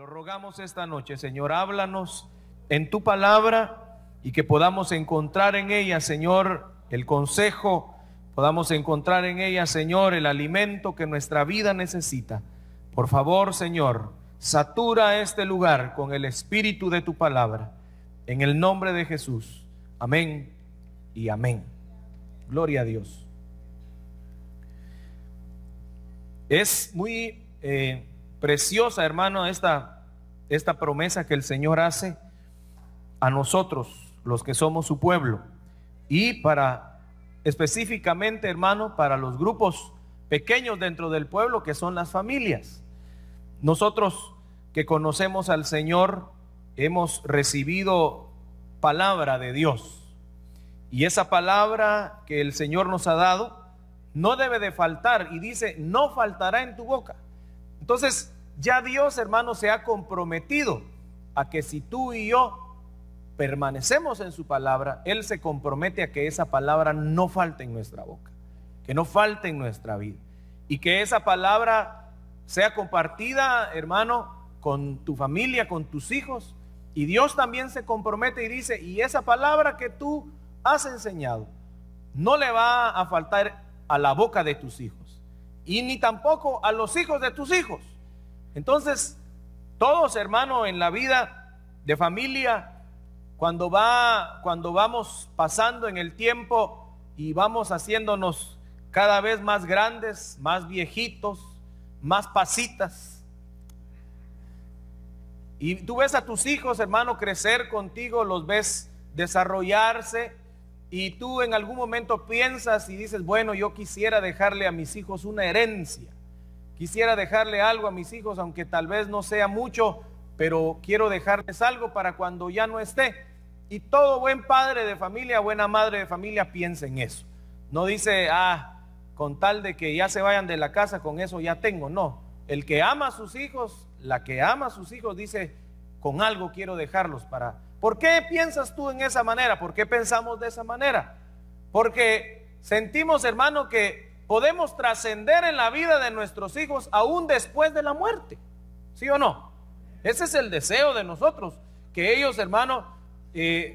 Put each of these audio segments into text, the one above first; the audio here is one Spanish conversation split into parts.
lo rogamos esta noche, Señor, háblanos en tu palabra y que podamos encontrar en ella, Señor, el consejo, podamos encontrar en ella, Señor, el alimento que nuestra vida necesita. Por favor, Señor, satura este lugar con el espíritu de tu palabra, en el nombre de Jesús. Amén y amén. Gloria a Dios. Es muy preciosa, hermano, esta promesa que el Señor hace a nosotros, los que somos su pueblo, y para específicamente, hermano, para los grupos pequeños dentro del pueblo, que son las familias. Nosotros que conocemos al Señor hemos recibido palabra de Dios, y esa palabra que el Señor nos ha dado no debe de faltar, y dice: no faltará en tu boca. Entonces ya Dios, hermano, se ha comprometido a que si tú y yo permanecemos en su palabra, Él se compromete a que esa palabra no falte en nuestra boca, que no falte en nuestra vida, y que esa palabra sea compartida, hermano, con tu familia, con tus hijos. Y Dios también se compromete y dice: y esa palabra que tú has enseñado no le va a faltar a la boca de tus hijos, y ni tampoco a los hijos de tus hijos. Entonces, todos, hermano, en la vida de familia, cuando vamos pasando en el tiempo y vamos haciéndonos cada vez más grandes, más viejitos, más pasitas, y tú ves a tus hijos, hermano, crecer contigo, los ves desarrollarse, y tú en algún momento piensas y dices: bueno, yo quisiera dejarle a mis hijos una herencia, quisiera dejarle algo a mis hijos, aunque tal vez no sea mucho, pero quiero dejarles algo para cuando ya no esté. Y todo buen padre de familia, buena madre de familia piensa en eso. No dice: con tal de que ya se vayan de la casa, con eso ya tengo. No, el que ama a sus hijos, la que ama a sus hijos, dice: con algo quiero dejarlos para... ¿Por qué piensas tú en esa manera? ¿Por qué pensamos de esa manera? Porque sentimos, hermano, que podemos trascender en la vida de nuestros hijos aún después de la muerte. ¿Sí o no? Ese es el deseo de nosotros, que ellos, hermano,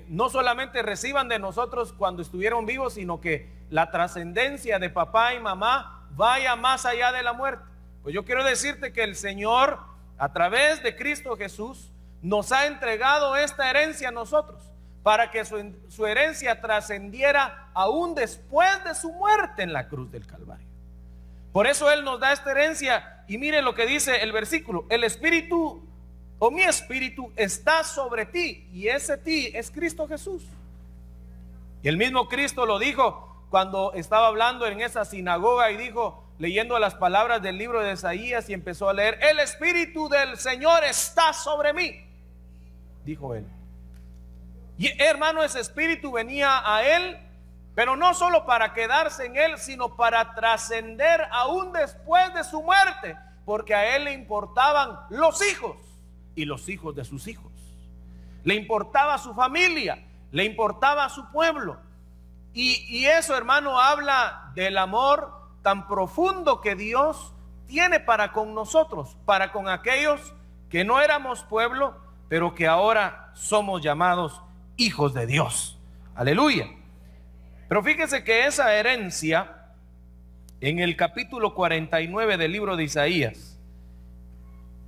no solamente reciban de nosotros cuando estuvieron vivos, sino que la trascendencia de papá y mamá vaya más allá de la muerte. Pues yo quiero decirte que el Señor, a través de Cristo Jesús, nos ha entregado esta herencia a nosotros, para que su herencia trascendiera aún después de su muerte en la cruz del Calvario. Por eso Él nos da esta herencia. Y mire lo que dice el versículo: el Espíritu, o mi Espíritu, está sobre ti, y ese ti es Cristo Jesús. Y el mismo Cristo lo dijo cuando estaba hablando en esa sinagoga, y dijo, leyendo las palabras del libro de Isaías, y empezó a leer: el Espíritu del Señor está sobre mí, dijo Él. Y hermano, ese Espíritu venía a Él, pero no solo para quedarse en Él, sino para trascender aún después de su muerte, porque a Él le importaban los hijos y los hijos de sus hijos. Le importaba su familia, le importaba su pueblo. Y eso, hermano, habla del amor tan profundo que Dios tiene para con nosotros, para con aquellos que no éramos pueblo, pero que ahora somos llamados hijos de Dios. Aleluya. Pero fíjese que esa herencia, en el capítulo 49 del libro de Isaías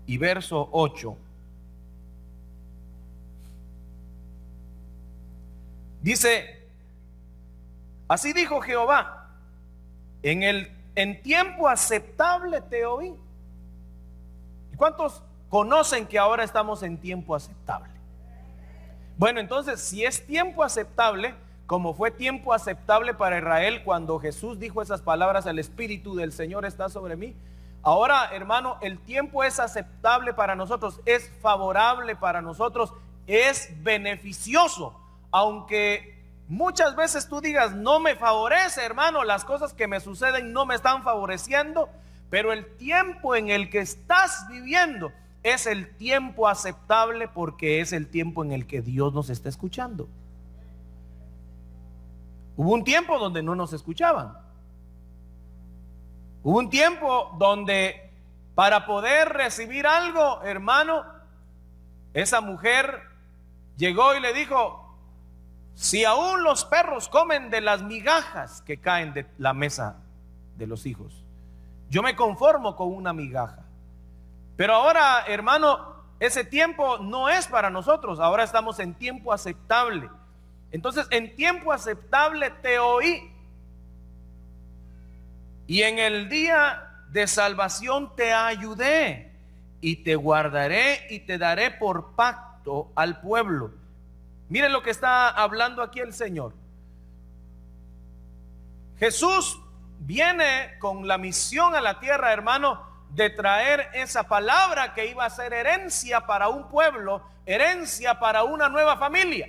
y verso 8, dice: así dijo Jehová, en tiempo aceptable te oí. ¿Y cuántos conocen que ahora estamos en tiempo aceptable? Bueno, entonces, si es tiempo aceptable, como fue tiempo aceptable para Israel cuando Jesús dijo esas palabras: el Espíritu del Señor está sobre mí. Ahora, hermano, el tiempo es aceptable para nosotros, es favorable para nosotros, es beneficioso. Aunque muchas veces tú digas: no me favorece, hermano, las cosas que me suceden no me están favoreciendo, pero el tiempo en el que estás viviendo es el tiempo aceptable, porque es el tiempo en el que Dios nos está escuchando. Hubo un tiempo donde no nos escuchaban. Hubo un tiempo donde para poder recibir algo, hermano, esa mujer llegó y le dijo: si aún los perros comen de las migajas que caen de la mesa de los hijos, yo me conformo con una migaja. Pero ahora, hermano, ese tiempo no es para nosotros. Ahora estamos en tiempo aceptable. Entonces, en tiempo aceptable te oí, y en el día de salvación te ayudé, y te guardaré y te daré por pacto al pueblo. Miren lo que está hablando aquí el Señor. Jesús viene con la misión a la tierra, hermano, de traer esa palabra que iba a ser herencia para un pueblo, herencia para una nueva familia.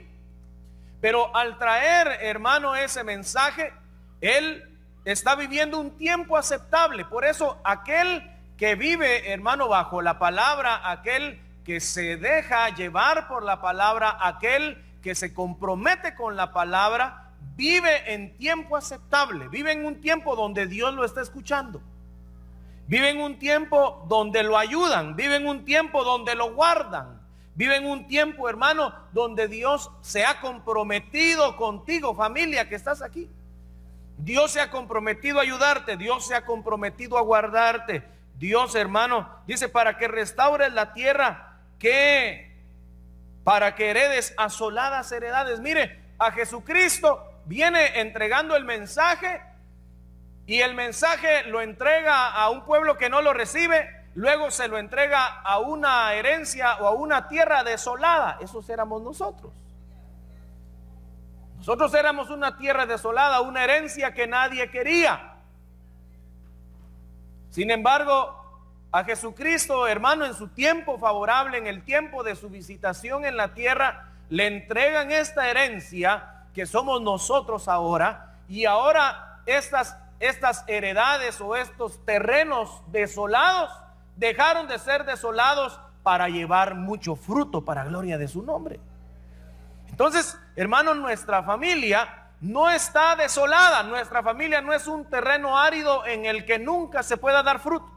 Pero al traer, hermano, ese mensaje, Él está viviendo un tiempo aceptable. Por eso aquel que vive, hermano, bajo la palabra, aquel que se deja llevar por la palabra, aquel que se compromete con la palabra, vive en tiempo aceptable. Vive en un tiempo donde Dios lo está escuchando. Vive en un tiempo donde lo ayudan. Vive en un tiempo donde lo guardan. Vive en un tiempo, hermano, donde Dios se ha comprometido contigo, familia que estás aquí. Dios se ha comprometido a ayudarte. Dios se ha comprometido a guardarte. Dios, hermano, dice: para que restaures la tierra, para que heredes asoladas heredades. Mire, a Jesucristo viene entregando el mensaje, y el mensaje lo entrega a un pueblo que no lo recibe. Luego se lo entrega a una herencia o a una tierra desolada. Esos éramos nosotros. Nosotros éramos una tierra desolada, una herencia que nadie quería. Sin embargo, a Jesucristo, hermano, en su tiempo favorable, en el tiempo de su visitación en la tierra, le entregan esta herencia que somos nosotros ahora. Y ahora estas heredades o estos terrenos desolados dejaron de ser desolados para llevar mucho fruto para gloria de su nombre. Entonces, hermano, nuestra familia no está desolada. Nuestra familia no es un terreno árido en el que nunca se pueda dar fruto.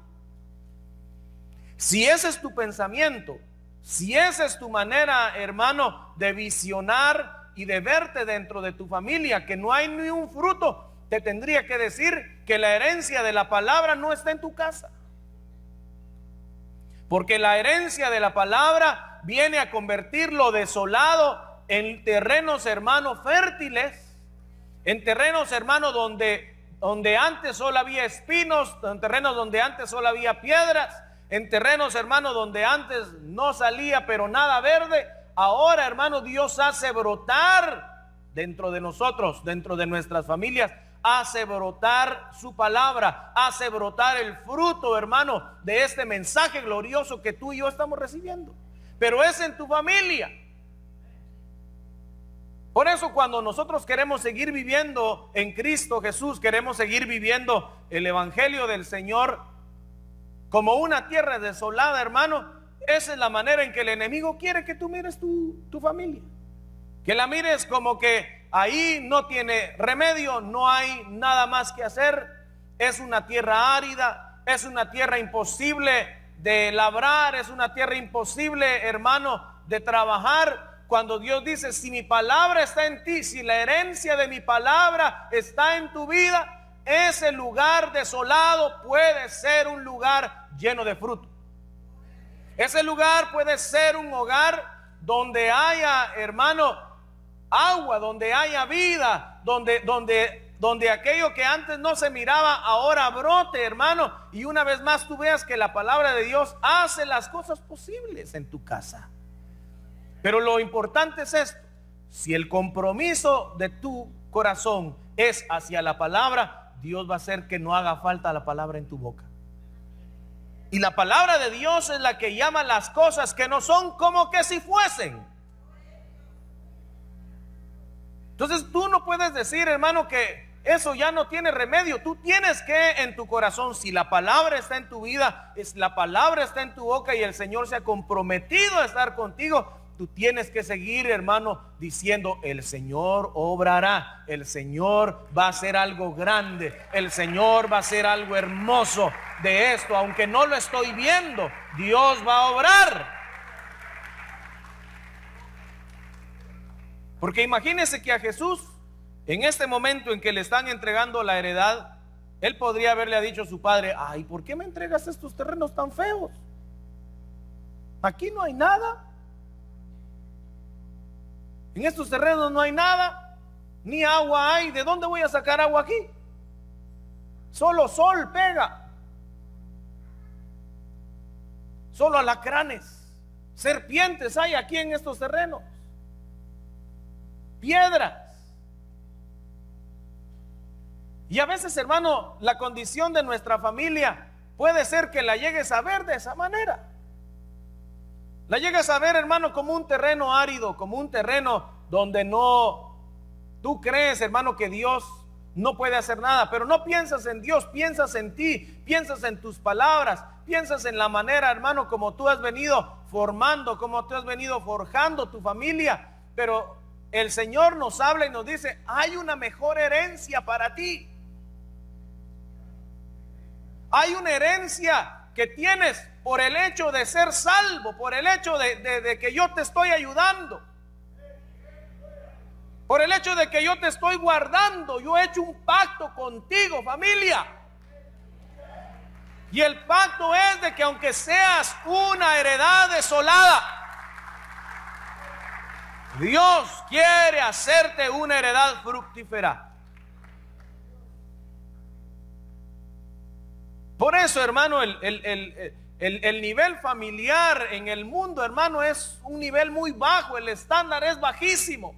Si ese es tu pensamiento, si esa es tu manera, hermano, de visionar y de verte dentro de tu familia, que no hay ni un fruto, te tendría que decir que la herencia de la palabra no está en tu casa. Porque la herencia de la palabra viene a convertir lo desolado en terrenos, hermanos, fértiles, en terrenos, hermanos, donde antes solo había espinos, en terrenos donde antes solo había piedras, en terrenos, hermanos, donde antes no salía pero nada verde. Ahora, hermano, Dios hace brotar dentro de nosotros, dentro de nuestras familias, hace brotar su palabra, hace brotar el fruto, hermano, de este mensaje glorioso que tú y yo estamos recibiendo. Pero es en tu familia. Por eso, cuando nosotros queremos seguir viviendo en Cristo Jesús, queremos seguir viviendo el evangelio del Señor como una tierra desolada, hermano, esa es la manera en que el enemigo quiere que tú mires tu familia. Que la mires como que ahí no tiene remedio, no hay nada más que hacer. Es una tierra árida, es una tierra imposible de labrar, es una tierra imposible, hermano, de trabajar. Cuando Dios dice: si mi palabra está en ti, si la herencia de mi palabra está en tu vida, ese lugar desolado puede ser un lugar lleno de fruto. Ese lugar puede ser un hogar donde haya, hermano, agua, donde haya vida, donde aquello que antes no se miraba ahora brote, hermano, y una vez más tú veas que la palabra de Dios hace las cosas posibles en tu casa. Pero lo importante es esto: si el compromiso de tu corazón es hacia la palabra, Dios va a hacer que no haga falta la palabra en tu boca. Y la palabra de Dios es la que llama las cosas que no son como que si fuesen. Entonces tú no puedes decir, hermano, que eso ya no tiene remedio. Tú tienes que en tu corazón, si la palabra está en tu vida, la palabra está en tu boca y el Señor se ha comprometido a estar contigo, tú tienes que seguir, hermano, diciendo: el Señor obrará, el Señor va a hacer algo grande, el Señor va a hacer algo hermoso de esto, aunque no lo estoy viendo, Dios va a obrar. Porque imagínense que a Jesús, en este momento en que le están entregando la heredad, él podría haberle dicho a su padre: ay, ¿por qué me entregas estos terrenos tan feos? Aquí no hay nada. En estos terrenos no hay nada, ni agua hay. ¿De dónde voy a sacar agua aquí? Solo sol pega, solo alacranes, serpientes hay aquí en estos terrenos, piedras. Y a veces, hermano, la condición de nuestra familia puede ser que la llegues a ver de esa manera. La llegues a ver, hermano, como un terreno árido, como un terreno donde no, tú crees, hermano, que Dios no puede hacer nada, pero no piensas en Dios, piensas en ti, piensas en tus palabras, piensas en la manera, hermano, como tú has venido formando, como tú has venido forjando tu familia. Pero el Señor nos habla y nos dice: hay una mejor herencia para ti. Hay una herencia que tienes por el hecho de ser salvo, por el hecho de que yo te estoy ayudando, por el hecho de que yo te estoy guardando. Yo he hecho un pacto contigo, familia. Y el pacto es de que aunque seas una heredad desolada, Dios quiere hacerte una heredad fructífera. Por eso, hermano, el nivel familiar en el mundo, hermano, es un nivel muy bajo. El estándar es bajísimo.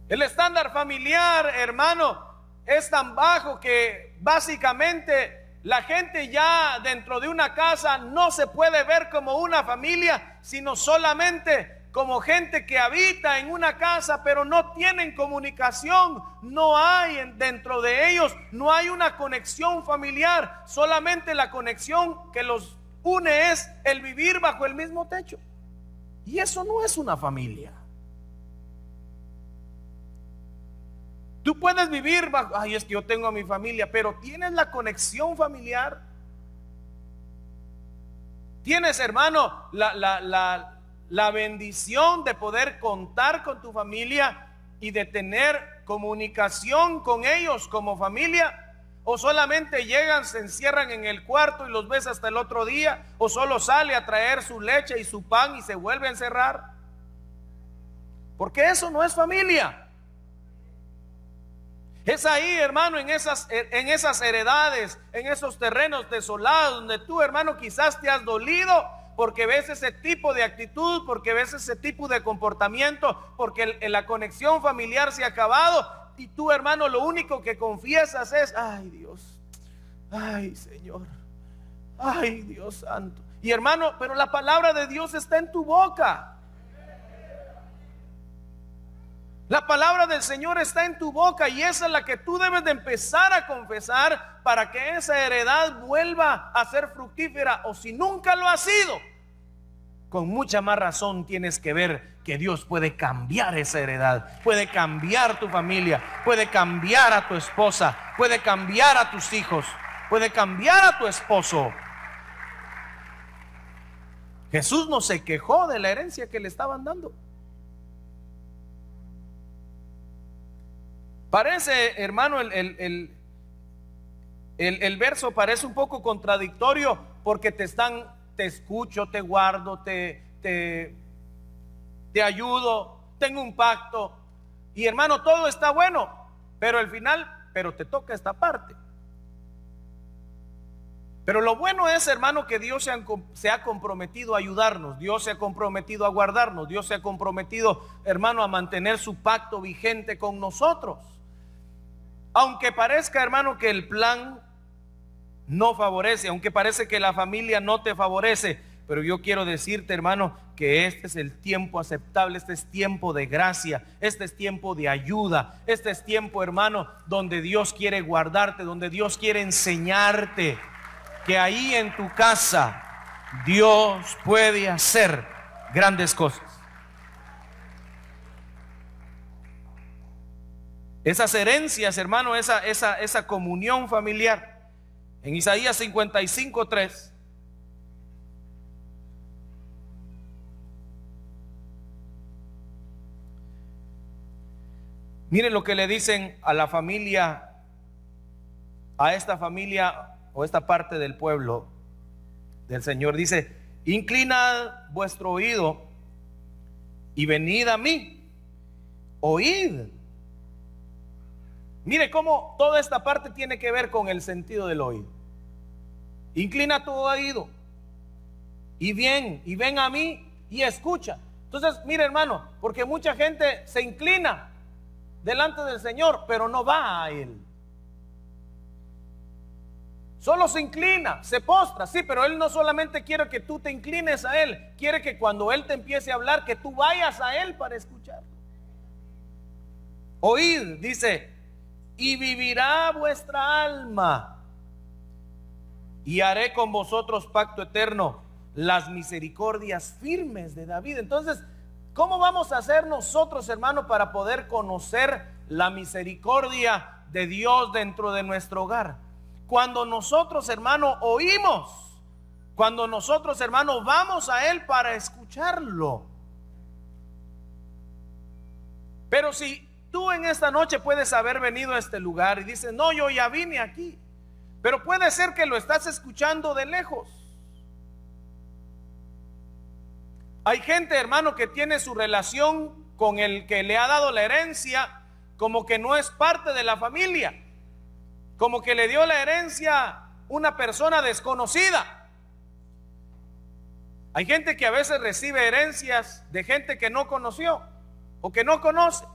El estándar familiar, hermano, es tan bajo que básicamente la gente ya dentro de una casa no se puede ver como una familia, sino solamente como gente que habita en una casa, pero no tienen comunicación. No hay dentro de ellos, no hay una conexión familiar. Solamente la conexión que los une es el vivir bajo el mismo techo. Y eso no es una familia. Tú puedes vivir bajo: ay, es que yo tengo a mi familia, pero ¿tienes la conexión familiar? ¿Tienes, hermano, la bendición de poder contar con tu familia y de tener comunicación con ellos como familia? ¿O solamente llegan, se encierran en el cuarto y los ves hasta el otro día? ¿O solo sale a traer su leche y su pan y se vuelve a encerrar? Porque eso no es familia. Es ahí, hermano, en esas heredades, en esos terrenos desolados, donde tú, hermano, quizás te has dolido porque ves ese tipo de actitud, porque ves ese tipo de comportamiento, porque la conexión familiar se ha acabado, y tú, hermano, lo único que confiesas es: ay, Dios, ay, Señor, ay, Dios santo. Y, hermano, pero la palabra de Dios está en tu boca. La palabra del Señor está en tu boca, y esa es la que tú debes de empezar a confesar para que esa heredad vuelva a ser fructífera. O si nunca lo ha sido, con mucha más razón tienes que ver que Dios puede cambiar esa heredad, puede cambiar tu familia, puede cambiar a tu esposa, puede cambiar a tus hijos, puede cambiar a tu esposo. Jesús no se quejó de la herencia que le estaban dando. Parece, hermano, el verso parece un poco contradictorio, porque te escucho, te guardo, te ayudo, tengo un pacto, y, hermano, todo está bueno, pero al final, pero te toca esta parte. Pero lo bueno es, hermano, que Dios se ha comprometido a ayudarnos. Dios se ha comprometido a guardarnos. Dios se ha comprometido, hermano, a mantener su pacto vigente con nosotros. Aunque parezca, hermano, que el plan no favorece, aunque parece que la familia no te favorece, pero yo quiero decirte, hermano, que este es el tiempo aceptable, este es tiempo de gracia, este es tiempo de ayuda, este es tiempo, hermano, donde Dios quiere guardarte, donde Dios quiere enseñarte que ahí en tu casa Dios puede hacer grandes cosas. Esas herencias, hermano, esa comunión familiar. En Isaías 55:3. Miren lo que le dicen a la familia, a esta familia o esta parte del pueblo del Señor. Dice: inclinad vuestro oído y venid a mí, oíd. Mire cómo toda esta parte tiene que ver con el sentido del oído. Inclina tu oído y ven a mí y escucha. Entonces, mire, hermano, porque mucha gente se inclina delante del Señor, pero no va a Él. Solo se inclina, se postra, sí, pero Él no solamente quiere que tú te inclines a Él, quiere que cuando Él te empiece a hablar, que tú vayas a Él para escucharlo. Oíd, dice, y vivirá vuestra alma, y haré con vosotros pacto eterno, las misericordias firmes de David. Entonces, ¿cómo vamos a hacer nosotros, hermano, para poder conocer la misericordia de Dios dentro de nuestro hogar? Cuando nosotros, hermano, oímos, cuando nosotros, hermano, vamos a Él para escucharlo. Pero si tú en esta noche puedes haber venido a este lugar y dices: no, yo ya vine aquí, pero puede ser que lo estás escuchando de lejos. Hay gente, hermano, que tiene su relación con el que le ha dado la herencia como que no es parte de la familia, como que le dio la herencia una persona desconocida. Hay gente que a veces recibe herencias de gente que no conoció o que no conoce.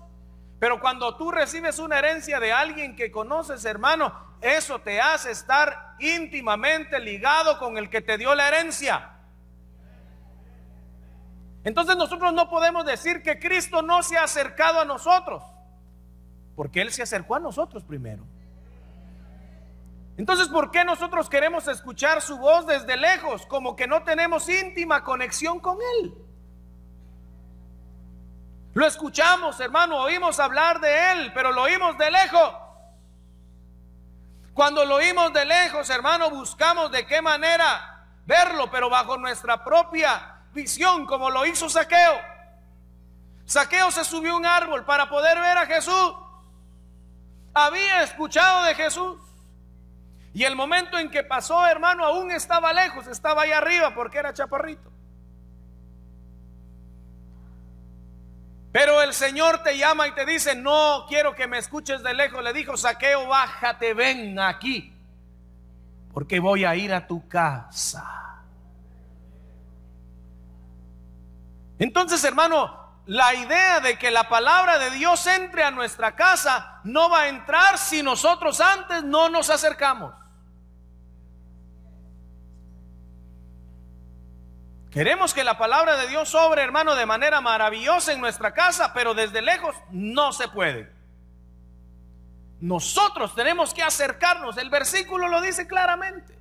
Pero cuando tú recibes una herencia de alguien que conoces, hermano, eso te hace estar íntimamente ligado con el que te dio la herencia. Entonces nosotros no podemos decir que Cristo no se ha acercado a nosotros, porque Él se acercó a nosotros primero. Entonces, ¿por qué nosotros queremos escuchar su voz desde lejos, como que no tenemos íntima conexión con Él? Lo escuchamos, hermano, oímos hablar de Él, pero lo oímos de lejos. Cuando lo oímos de lejos, hermano, buscamos de qué manera verlo, pero bajo nuestra propia visión, como lo hizo Zaqueo. Zaqueo se subió a un árbol para poder ver a Jesús. Había escuchado de Jesús, y el momento en que pasó, hermano, aún estaba lejos, estaba allá arriba porque era chaparrito. Pero el Señor te llama y te dice: no quiero que me escuches de lejos. Le dijo: Zaqueo, bájate, ven aquí, porque voy a ir a tu casa. Entonces, hermano, la idea de que la palabra de Dios entre a nuestra casa no va a entrar si nosotros antes no nos acercamos. Queremos que la palabra de Dios sobre, hermano, de manera maravillosa en nuestra casa, pero desde lejos no se puede. Nosotros tenemos que acercarnos. El versículo lo dice claramente.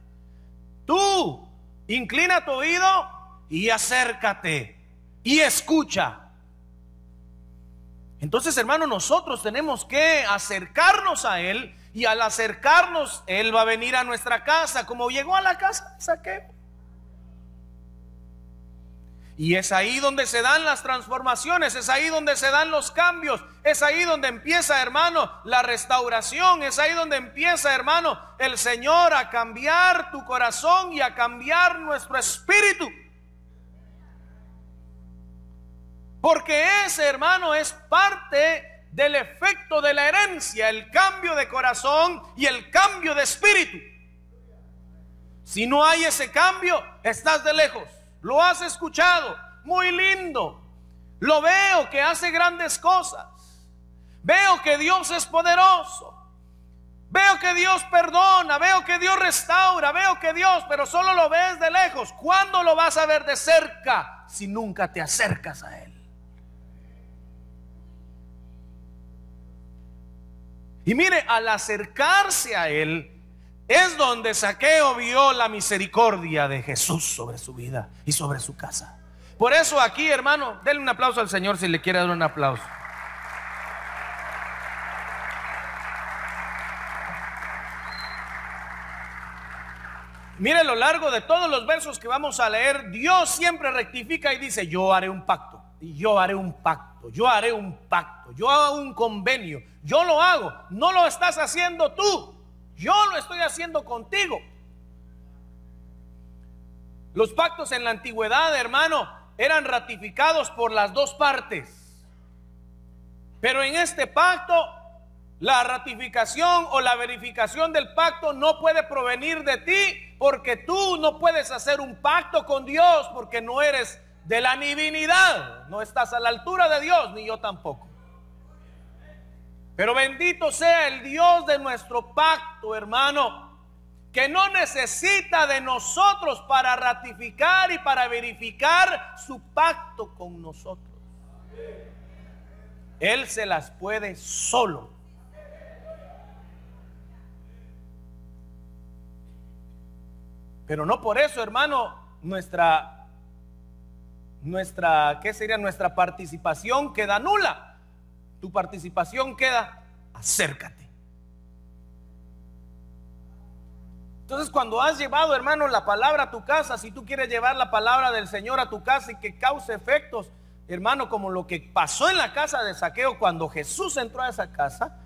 Tú inclina tu oído y acércate y escucha. Entonces, hermano, nosotros tenemos que acercarnos a Él, y al acercarnos, Él va a venir a nuestra casa, como llegó a la casa de Zaqueo. Y es ahí donde se dan las transformaciones, es ahí donde se dan los cambios, es ahí donde empieza, hermano, la restauración, es ahí donde empieza, hermano, el Señor a cambiar tu corazón y a cambiar nuestro espíritu. Porque ese, hermano, es parte del efecto de la herencia, el cambio de corazón y el cambio de espíritu. Si no hay ese cambio, estás de lejos. Lo has escuchado, muy lindo. Lo veo que hace grandes cosas. Veo que Dios es poderoso. Veo que Dios perdona, veo que Dios restaura, veo que Dios, pero solo lo ves de lejos. ¿Cuándo lo vas a ver de cerca si nunca te acercas a Él? Y mire, al acercarse a Él es donde Zaqueo vio la misericordia de Jesús sobre su vida y sobre su casa. Por eso aquí, hermano, denle un aplauso al Señor si le quiere dar un aplauso. Mire, a lo largo de todos los versos que vamos a leer, Dios siempre rectifica y dice: yo haré un pacto. y yo haré un pacto, yo haré un pacto, yo hago un convenio, yo lo hago, no lo estás haciendo tú, yo lo estoy haciendo contigo. Los pactos en la antigüedad, hermano, eran ratificados por las dos partes. Pero en este pacto, la ratificación o la verificación del pacto no puede provenir de ti, porque tú no puedes hacer un pacto con Dios, porque no eres de la divinidad, no estás a la altura de Dios, ni yo tampoco. Pero bendito sea el Dios de nuestro pacto, hermano, que no necesita de nosotros para ratificar y para verificar su pacto con nosotros. Él se las puede solo. Pero no por eso, hermano, ¿qué sería? Nuestra participación queda nula. Tu participación queda: acércate. Entonces, cuando has llevado, hermano, la palabra a tu casa, si tú quieres llevar la palabra del Señor a tu casa y que cause efectos, hermano, como lo que pasó en la casa de Zaqueo cuando Jesús entró a esa casa,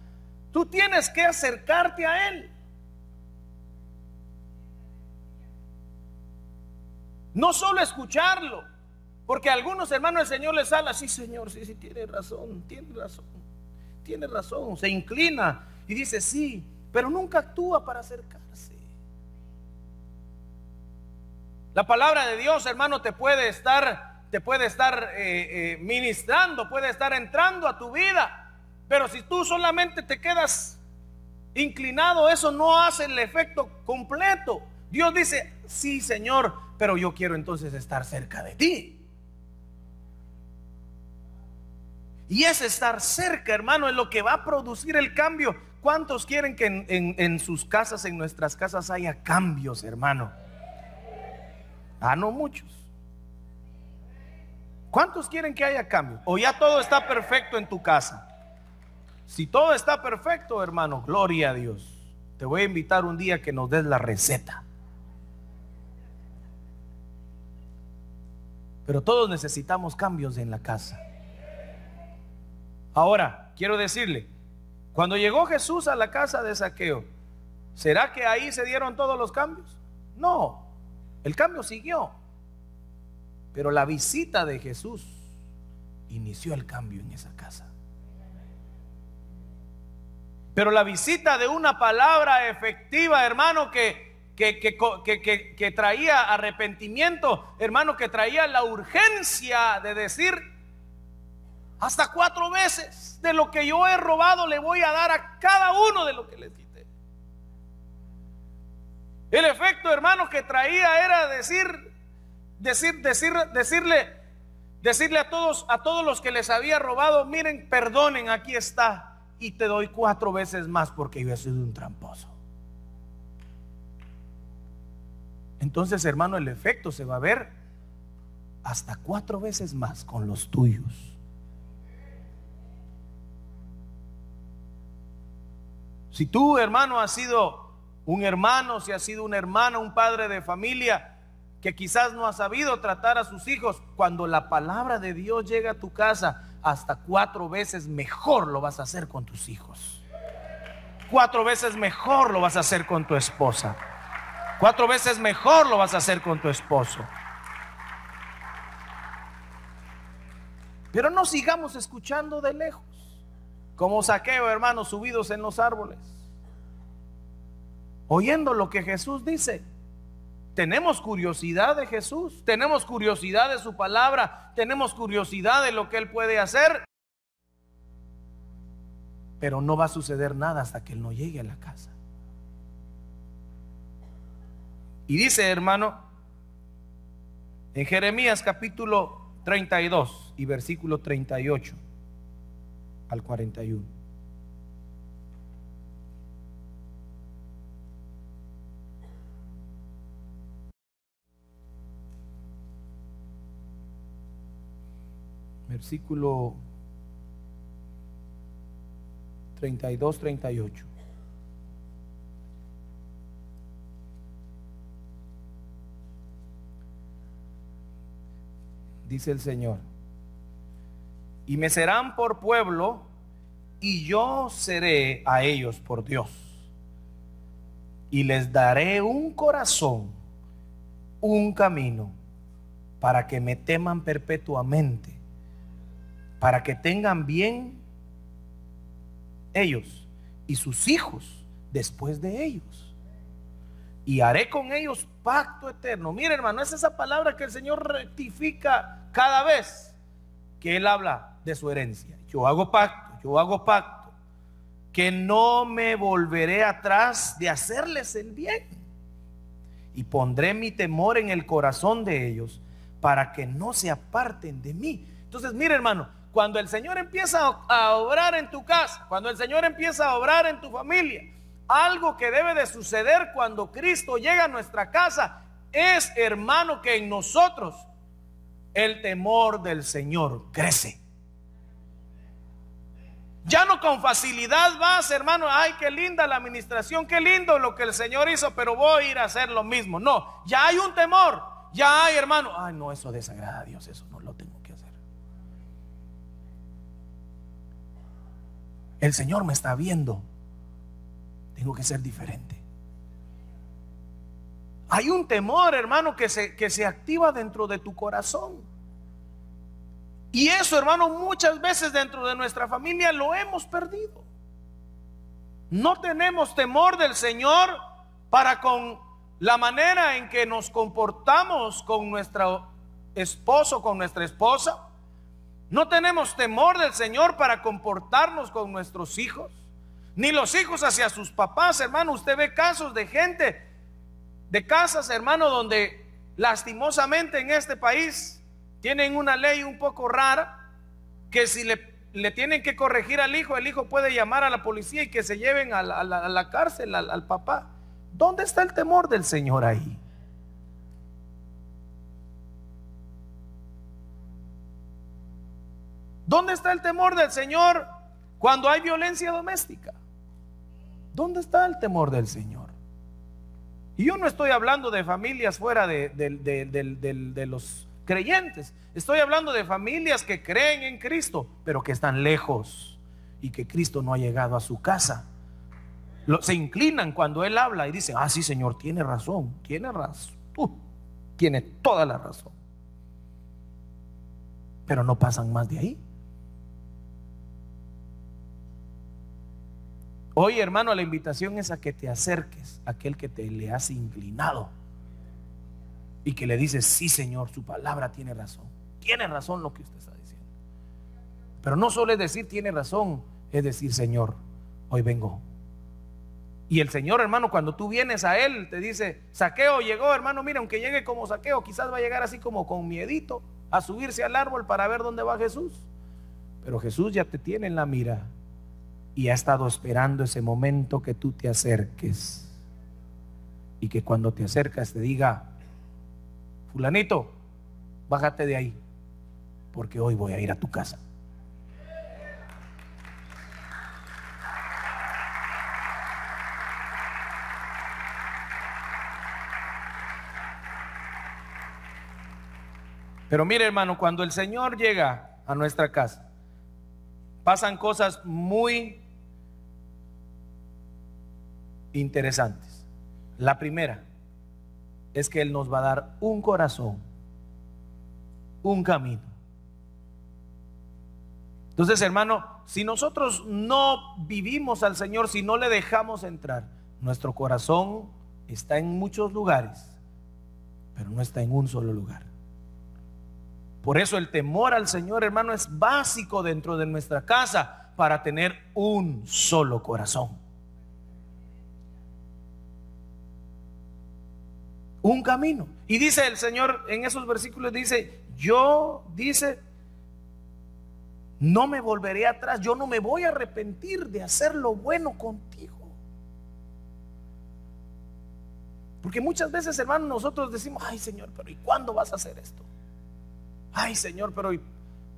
tú tienes que acercarte a Él. No solo escucharlo, porque a algunos hermanos el Señor les habla: sí, Señor, sí, tiene razón, tiene razón. Se inclina y dice sí, pero nunca actúa para acercarse. La palabra de Dios, hermano, te puede estar ministrando, puede estar entrando a tu vida, pero si tú solamente te quedas inclinado, eso no hace el efecto completo. Dios dice: sí, Señor, pero yo quiero entonces estar cerca de ti. Y ese estar cerca, hermano, es lo que va a producir el cambio. ¿Cuántos quieren que en sus casas, en nuestras casas, haya cambios, hermano? No muchos. ¿Cuántos quieren que haya cambios? ¿O ya todo está perfecto en tu casa? Si todo está perfecto, hermano, gloria a Dios. Te voy a invitar un día que nos des la receta. Pero todos necesitamos cambios en la casa. Ahora, quiero decirle, cuando llegó Jesús a la casa de Zaqueo, ¿será que ahí se dieron todos los cambios? No, el cambio siguió. Pero la visita de Jesús inició el cambio en esa casa. Pero la visita de una palabra efectiva, hermano, que traía arrepentimiento, hermano, que traía la urgencia de decir: hasta 4 veces de lo que yo he robado le voy a dar a cada uno de lo que les quité. El efecto, hermano, que traía era decirle a todos los que les había robado: miren, perdonen, aquí está, y te doy 4 veces más porque yo he sido un tramposo. Entonces, hermano, el efecto se va a ver hasta 4 veces más con los tuyos. Si tú, hermano, has sido un hermano, si has sido una hermana, un padre de familia que quizás no ha sabido tratar a sus hijos, cuando la palabra de Dios llega a tu casa, hasta 4 veces mejor lo vas a hacer con tus hijos. 4 veces mejor lo vas a hacer con tu esposa. 4 veces mejor lo vas a hacer con tu esposo. Pero no sigamos escuchando de lejos, como Zaqueo, hermanos, subidos en los árboles, oyendo lo que Jesús dice. Tenemos curiosidad de Jesús, tenemos curiosidad de su palabra, tenemos curiosidad de lo que Él puede hacer, pero no va a suceder nada hasta que Él no llegue a la casa. Y dice, hermano, en Jeremías capítulo 32 y versículo 38 al 41. Versículo 32, 38. Dice el Señor: y me serán por pueblo, y yo seré a ellos por Dios. Y les daré un corazón, un camino, para que me teman perpetuamente, para que tengan bien ellos y sus hijos después de ellos. Y haré con ellos pacto eterno. Mire, hermano, es esa palabra que el Señor rectifica cada vez que Él habla de su herencia. Yo hago pacto, que no me volveré atrás de hacerles el bien. Y pondré mi temor en el corazón de ellos, para que no se aparten de mí. Entonces, mire, hermano, cuando el Señor empieza a obrar en tu casa, cuando el Señor empieza a obrar en tu familia, algo que debe de suceder cuando Cristo llega a nuestra casa es, hermano, que en nosotros el temor del Señor crece. Ya no con facilidad vas, hermano, ay, qué linda la administración, qué lindo lo que el Señor hizo, pero voy a ir a hacer lo mismo. No, ya hay un temor, ya hay, hermano, ay, no, eso desagrada a Dios, eso no lo tengo que hacer. El Señor me está viendo, tengo que ser diferente. Hay un temor, hermano, que se activa dentro de tu corazón. Y eso, hermano, muchas veces dentro de nuestra familia lo hemos perdido. No tenemos temor del Señor para con la manera en que nos comportamos con nuestro esposo, con nuestra esposa. No tenemos temor del Señor para comportarnos con nuestros hijos, ni los hijos hacia sus papás, hermano. Usted ve casos de gente, de casas, hermano, donde lastimosamente en este país tienen una ley un poco rara, que si le tienen que corregir al hijo, el hijo puede llamar a la policía y que se lleven a la cárcel al papá. ¿Dónde está el temor del Señor ahí? ¿Dónde está el temor del Señor cuando hay violencia doméstica? ¿Dónde está el temor del Señor? Y yo no estoy hablando de familias fuera de los creyentes. Estoy hablando de familias que creen en Cristo, pero que están lejos y que Cristo no ha llegado a su casa. Se inclinan cuando Él habla y dicen, ah, sí, Señor, tiene razón, tiene toda la razón. Pero no pasan más de ahí. Hoy, hermano, la invitación es a que te acerques a aquel que te le has inclinado y que le dices, sí, Señor, su palabra tiene razón lo que usted está diciendo. Pero no solo es decir tiene razón, es decir, Señor, hoy vengo. Y el Señor, hermano, cuando tú vienes a Él, te dice, Zaqueo llegó, hermano, mira, aunque llegue como Zaqueo, quizás va a llegar así como con miedito a subirse al árbol para ver dónde va Jesús. Pero Jesús ya te tiene en la mira y ha estado esperando ese momento que tú te acerques, y que cuando te acercas te diga, fulanito, bájate de ahí, porque hoy voy a ir a tu casa. Pero mire, hermano, cuando el Señor llega a nuestra casa, pasan cosas muy interesantes. La primera es que Él nos va a dar un corazón, un camino. Entonces, hermano, si nosotros no vivimos al Señor, si no le dejamos entrar, nuestro corazón está en muchos lugares, pero no está en un solo lugar. Por eso el temor al Señor, hermano, es básico dentro de nuestra casa para tener un solo corazón. Un camino. Y dice el Señor en esos versículos, dice, no me volveré atrás, yo no me voy a arrepentir de hacer lo bueno contigo. Porque muchas veces, hermano, nosotros decimos, ay, Señor, pero ¿y cuándo vas a hacer esto? Ay, Señor, pero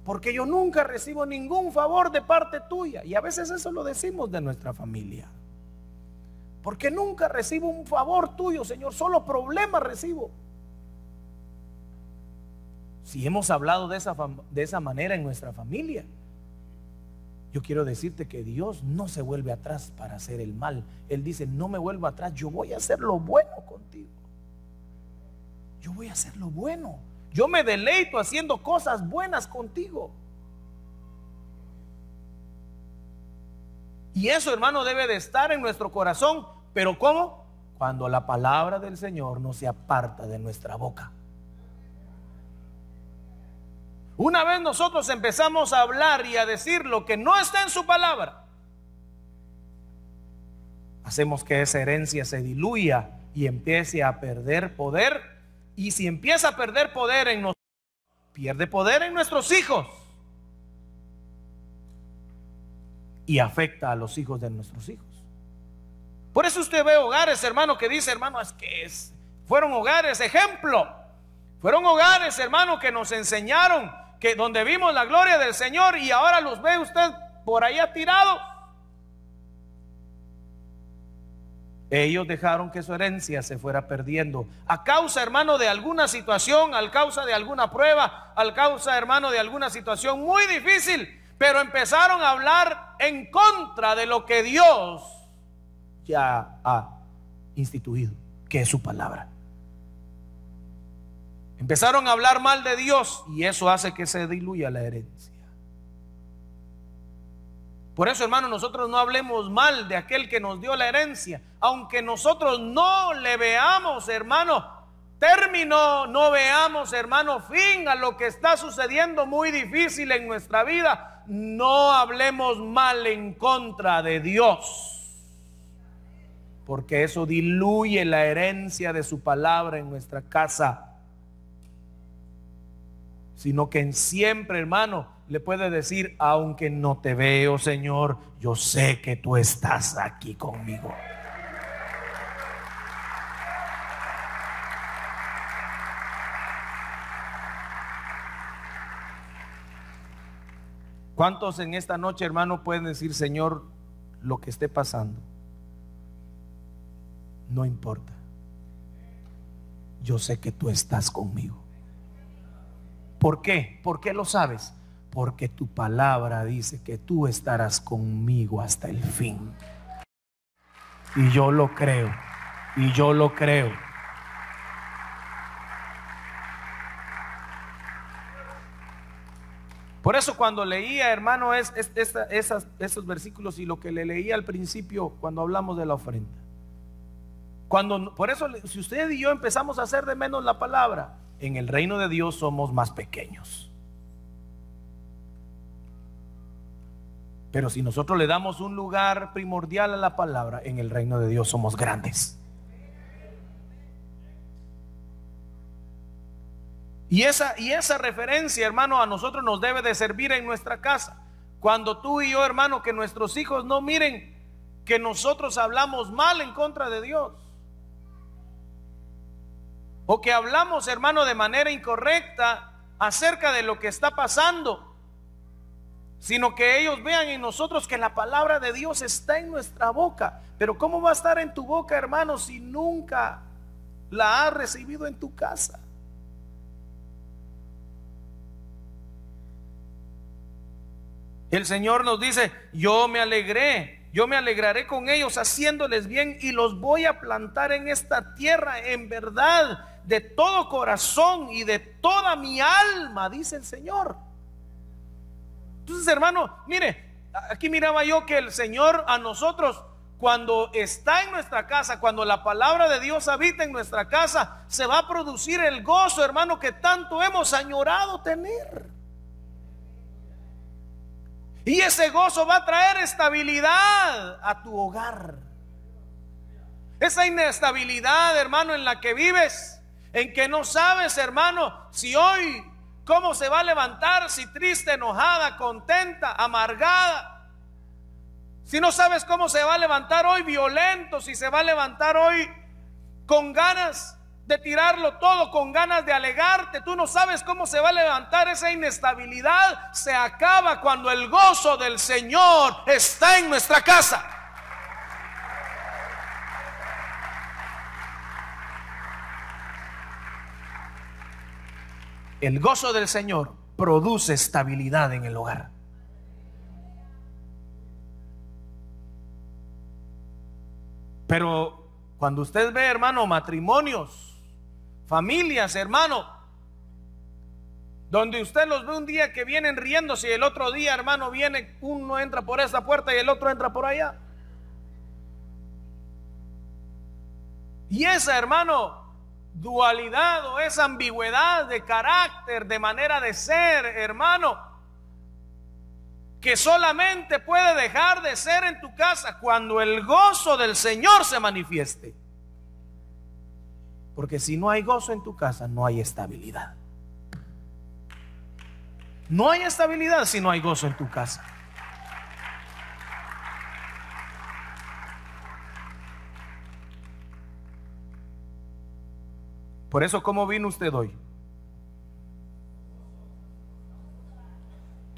porque yo nunca recibo ningún favor de parte tuya. Y a veces eso lo decimos de nuestra familia. Porque nunca recibo un favor tuyo, Señor, solo problemas recibo. Si hemos hablado de esa manera en nuestra familia, Yo quiero decirte que Dios no se vuelve atrás para hacer el mal. Él dice, no me vuelvo atrás, yo voy a hacer lo bueno contigo. Yo voy a hacer lo bueno. Yo me deleito haciendo cosas buenas contigo. Y eso, hermano, debe de estar en nuestro corazón. ¿Pero cómo? Cuando la palabra del Señor no se aparta de nuestra boca. Una vez nosotros empezamos a hablar y a decir lo que no está en su palabra, hacemos que esa herencia se diluya y empiece a perder poder. Y si empieza a perder poder en nosotros, pierde poder en nuestros hijos y afecta a los hijos de nuestros hijos. Por eso usted ve hogares, hermano, que dice, hermano, fueron hogares ejemplo. Fueron hogares, hermano, que nos enseñaron, que donde vimos la gloria del Señor, y ahora los ve usted por allá tirados. Ellos dejaron que su herencia se fuera perdiendo a causa, hermano, de alguna situación, a causa de alguna prueba, a causa, hermano, de alguna situación muy difícil. Pero empezaron a hablar en contra de lo que Dios ya ha instituido, que es su palabra. Empezaron a hablar mal de Dios y eso hace que se diluya la herencia. Por eso, hermano, nosotros no hablemos mal de aquel que nos dio la herencia, aunque nosotros no le veamos, hermano, término, no veamos, hermano, fin a lo que está sucediendo muy difícil en nuestra vida. No hablemos mal en contra de Dios, porque eso diluye la herencia de su palabra en nuestra casa. Sino que siempre, hermano, le puede decir, aunque no te veo, Señor, yo sé que tú estás aquí conmigo. ¿Cuántos en esta noche, hermano, pueden decir, Señor, lo que esté pasando no importa? Yo sé que tú estás conmigo. ¿Por qué? ¿Por qué lo sabes? Porque tu palabra dice que tú estarás conmigo hasta el fin. Y yo lo creo. Y yo lo creo. Por eso cuando leía, hermano, esos versículos y lo que le leía al principio cuando hablamos de la ofrenda. Por eso, si usted y yo empezamos a hacer de menos la palabra, en el reino de Dios somos más pequeños. Pero si nosotros le damos un lugar primordial a la palabra, en el reino de Dios somos grandes. Y esa referencia, hermano, a nosotros nos debe de servir en nuestra casa. Cuando tú y yo, hermano, que nuestros hijos no miren que nosotros hablamos mal en contra de Dios, o que hablamos, hermano, de manera incorrecta acerca de lo que está pasando, sino que ellos vean en nosotros que la palabra de Dios está en nuestra boca. Pero ¿cómo va a estar en tu boca, hermano, si nunca la has recibido en tu casa? El Señor nos dice, yo me alegraré con ellos haciéndoles bien y los voy a plantar en esta tierra en verdad, de todo corazón y de toda mi alma, dice el Señor. Entonces, hermano, mire, aquí miraba yo que el Señor a nosotros, cuando está en nuestra casa, cuando la palabra de Dios habita en nuestra casa, se va a producir el gozo, hermano, que tanto hemos añorado tener. Y ese gozo va a traer estabilidad a tu hogar. Esa inestabilidad, hermano, en la que vives, en que no sabes, hermano, si hoy cómo se va a levantar, si triste, enojada, contenta, amargada. Si no sabes cómo se va a levantar hoy violento, si se va a levantar hoy con ganas de tirarlo todo, con ganas de alegarte. Tú no sabes cómo se va a levantar. Esa inestabilidad se acaba cuando el gozo del Señor está en nuestra casa. El gozo del Señor produce estabilidad en el hogar. Pero cuando usted ve, hermano, matrimonios, familias, hermano, donde usted los ve un día que vienen riéndose y el otro día, hermano, viene, uno entra por esa puerta y el otro entra por allá. Y esa, hermano, dualidad o esa ambigüedad de carácter, de manera de ser, hermano, que solamente puede dejar de ser en tu casa cuando el gozo del Señor se manifieste. Porque si no hay gozo en tu casa, no hay estabilidad. No hay estabilidad si no hay gozo en tu casa. Por eso, ¿cómo vino usted hoy?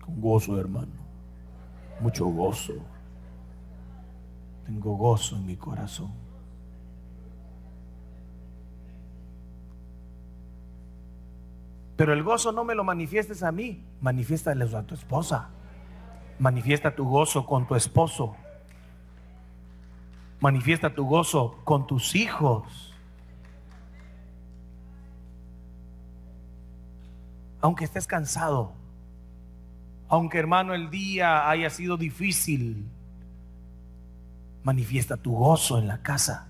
Con gozo, hermano. Mucho gozo. Tengo gozo en mi corazón. Pero el gozo no me lo manifiestes a mí, manifiéstale a tu esposa. Manifiesta tu gozo con tu esposo. Manifiesta tu gozo con tus hijos. Aunque estés cansado, aunque, hermano, el día haya sido difícil, manifiesta tu gozo en la casa.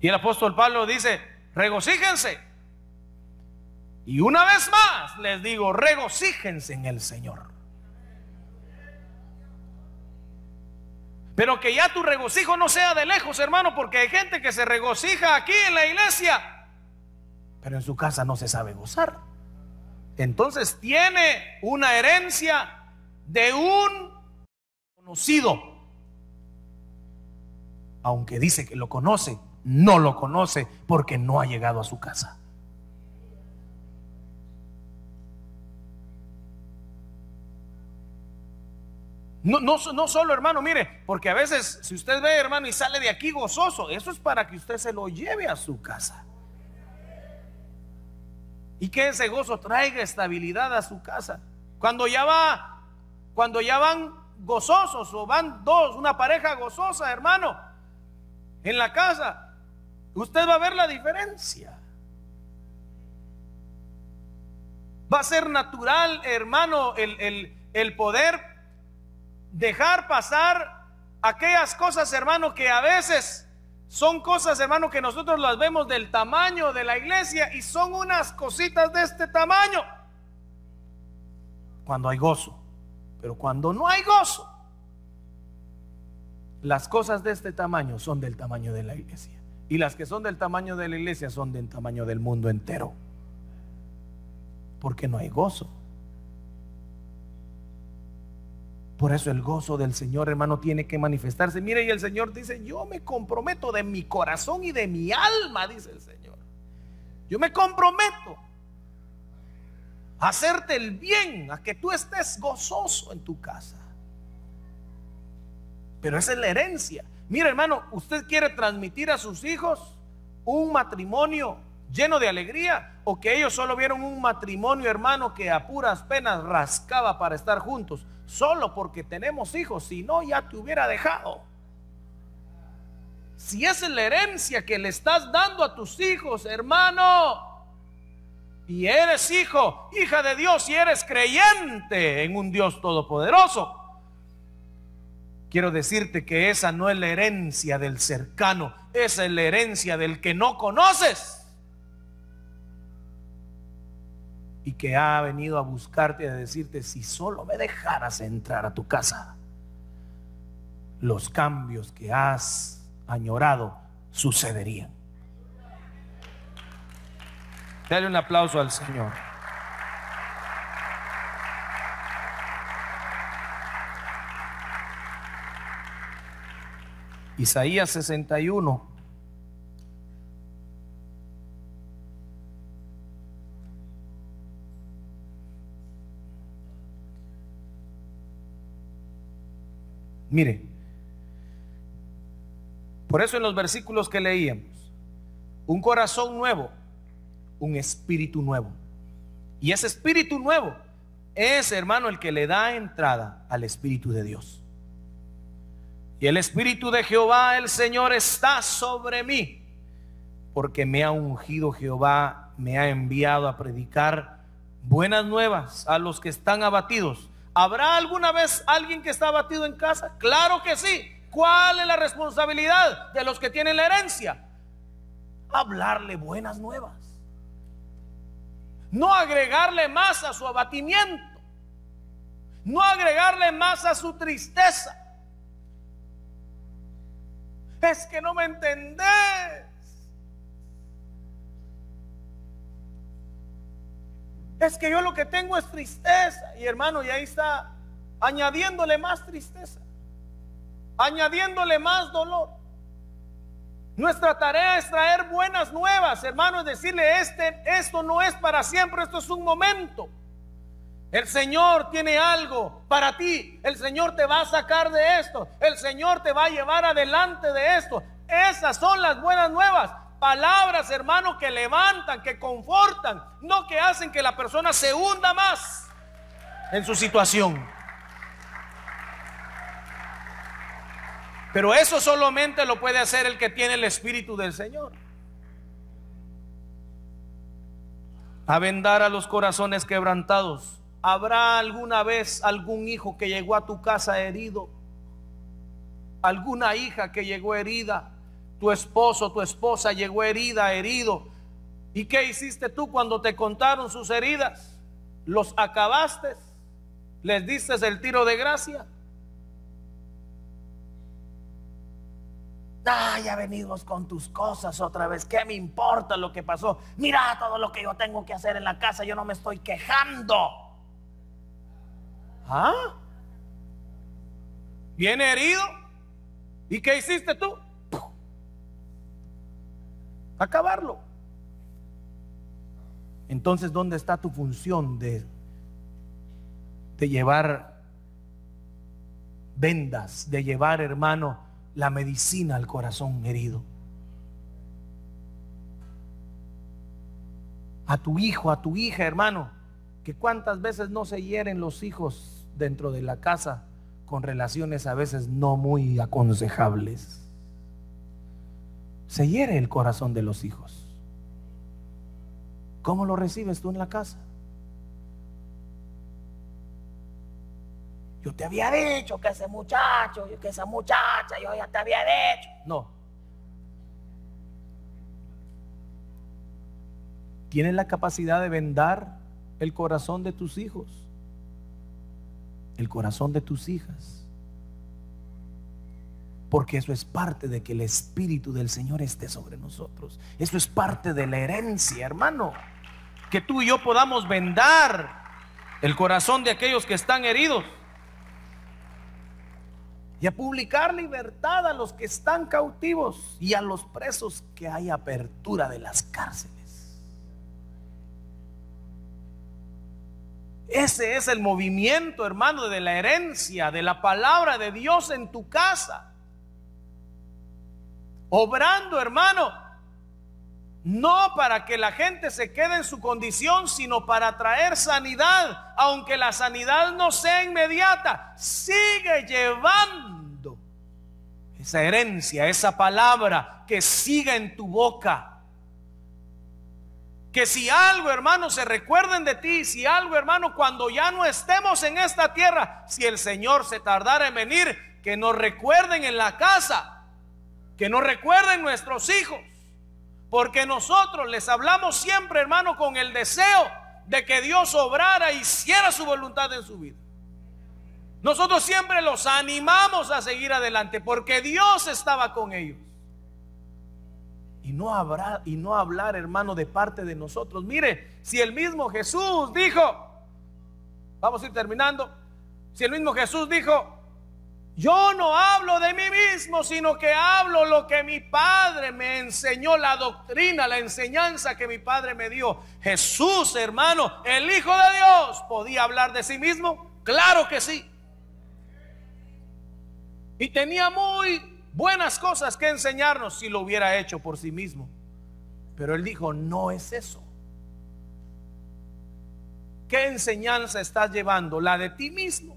Y el apóstol Pablo dice: regocíjense. Y una vez más les digo, regocíjense en el Señor. Pero que ya tu regocijo no sea de lejos, hermano, porque hay gente que se regocija aquí en la iglesia, pero en su casa no se sabe gozar. Entonces tiene una herencia de un conocido. Aunque dice que lo conoce, no lo conoce porque no ha llegado a su casa. No solo, hermano, mire, porque a veces si usted ve, hermano, y sale de aquí gozoso, eso es para que usted se lo lleve a su casa. Y que ese gozo traiga estabilidad a su casa. Cuando ya van gozosos, o van dos, una pareja gozosa, hermano, en la casa, usted va a ver la diferencia. Va a ser natural, hermano, el poder dejar pasar aquellas cosas, hermano, que a veces son cosas, hermano, que nosotros las vemos del tamaño de la iglesia y son unas cositas de este tamaño. Cuando hay gozo. Pero cuando no hay gozo, las cosas de este tamaño son del tamaño de la iglesia. Y las que son del tamaño de la iglesia son del tamaño del mundo entero. Porque no hay gozo. Por eso el gozo del Señor, hermano, tiene que manifestarse. Mire, y el Señor dice: yo me comprometo de mi corazón y de mi alma, dice el Señor. Yo me comprometo a hacerte el bien, a que tú estés gozoso en tu casa. Pero esa es la herencia. Mire, hermano, usted quiere transmitir a sus hijos un matrimonio lleno de alegría, o que ellos solo vieron un matrimonio, hermano, que a puras penas rascaba para estar juntos, solo porque tenemos hijos. Si no, ya te hubiera dejado. Si esa es la herencia que le estás dando a tus hijos, hermano, y eres hijo, hija de Dios, y eres creyente en un Dios todopoderoso, quiero decirte que esa no es la herencia del cercano, esa es la herencia del que no conoces y que ha venido a buscarte y a decirte: si solo me dejaras entrar a tu casa, los cambios que has añorado sucederían. Dale un aplauso al Señor. Isaías 61. Mire, por eso en los versículos que leíamos, un corazón nuevo, un espíritu nuevo. Y ese espíritu nuevo es, hermano, el que le da entrada al Espíritu de Dios. Y el Espíritu de Jehová, el Señor, está sobre mí, porque me ha ungido Jehová, me ha enviado a predicar buenas nuevas a los que están abatidos. ¿Habrá alguna vez alguien que está abatido en casa? Claro que sí. ¿Cuál es la responsabilidad de los que tienen la herencia? Hablarle buenas nuevas. No agregarle más a su abatimiento. No agregarle más a su tristeza. Es que no me entendés. Es que yo lo que tengo es tristeza. Y hermano, y ahí está añadiéndole más tristeza, añadiéndole más dolor. Nuestra tarea es traer buenas nuevas, hermano, es decirle, esto no es para siempre, esto es un momento. El Señor tiene algo para ti. El Señor te va a sacar de esto. El Señor te va a llevar adelante de esto. Esas son las buenas nuevas. Palabras, hermano, que levantan, que confortan, no que hacen que la persona se hunda más en su situación. Pero eso solamente lo puede hacer el que tiene el Espíritu del Señor. A vendar a los corazones quebrantados. ¿Habrá alguna vez algún hijo que llegó a tu casa herido? ¿Alguna hija que llegó herida? Tu esposo, tu esposa llegó herida, herido. ¿Y qué hiciste tú cuando te contaron sus heridas? ¿Los acabaste? ¿Les diste el tiro de gracia? Ya venimos con tus cosas otra vez. ¿Qué me importa lo que pasó? Mira todo lo que yo tengo que hacer en la casa. Yo no me estoy quejando. ¿Viene herido? ¿Y qué hiciste tú? Acabarlo. Entonces, ¿dónde está tu función de llevar vendas, de llevar, hermano, la medicina al corazón herido? A tu hijo, a tu hija, hermano, que cuántas veces no se hieren los hijos dentro de la casa con relaciones a veces no muy aconsejables. Se hiere el corazón de los hijos. ¿Cómo lo recibes tú en la casa? Yo te había dicho que ese muchacho, que esa muchacha, yo ya te había dicho. No. ¿Tienes la capacidad de vendar el corazón de tus hijos? El corazón de tus hijas. Porque eso es parte de que el Espíritu del Señor esté sobre nosotros. Eso es parte de la herencia, hermano. Que tú y yo podamos vendar el corazón de aquellos que están heridos. Y a publicar libertad a los que están cautivos y a los presos, que hay apertura de las cárceles. Ese es el movimiento, hermano, de la herencia, de la palabra de Dios en tu casa. Obrando, hermano, no para que la gente se quede en su condición, sino para traer sanidad. Aunque la sanidad no sea inmediata, sigue llevando esa herencia, esa palabra, que siga en tu boca. Que si algo, hermano, se recuerden de ti. Si algo, hermano, cuando ya no estemos en esta tierra, si el Señor se tardara en venir, que nos recuerden en la casa, que nos recuerden nuestros hijos. Porque nosotros les hablamos siempre, hermano, con el deseo de que Dios obrara y hiciera su voluntad en su vida. Nosotros siempre los animamos a seguir adelante, porque Dios estaba con ellos. Y no hablar, hermano, de parte de nosotros. Mire, si el mismo Jesús dijo, vamos a ir terminando, si el mismo Jesús dijo, yo no hablo de mí mismo, sino que hablo lo que mi Padre me enseñó, la doctrina, la enseñanza que mi Padre me dio. Jesús, hermano, el Hijo de Dios, ¿podía hablar de sí mismo? Claro que sí. Y tenía muy buenas cosas que enseñarnos si lo hubiera hecho por sí mismo. Pero Él dijo, no es eso. ¿Qué enseñanza estás llevando? ¿La de ti mismo?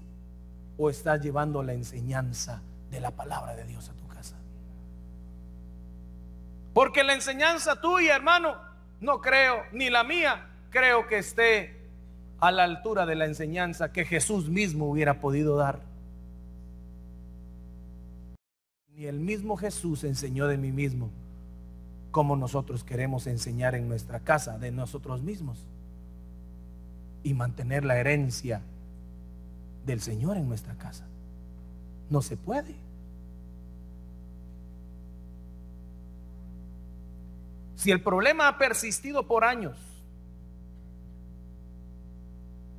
¿O estás llevando la enseñanza de la palabra de Dios a tu casa. Porque la enseñanza tuya, hermano, no creo, ni la mía, creo que esté a la altura de la enseñanza que Jesús mismo hubiera podido dar. Ni el mismo Jesús enseñó de mí mismo como nosotros queremos enseñar en nuestra casa de nosotros mismos y mantener la herencia del Señor en nuestra casa. No se puede. Si el problema ha persistido por años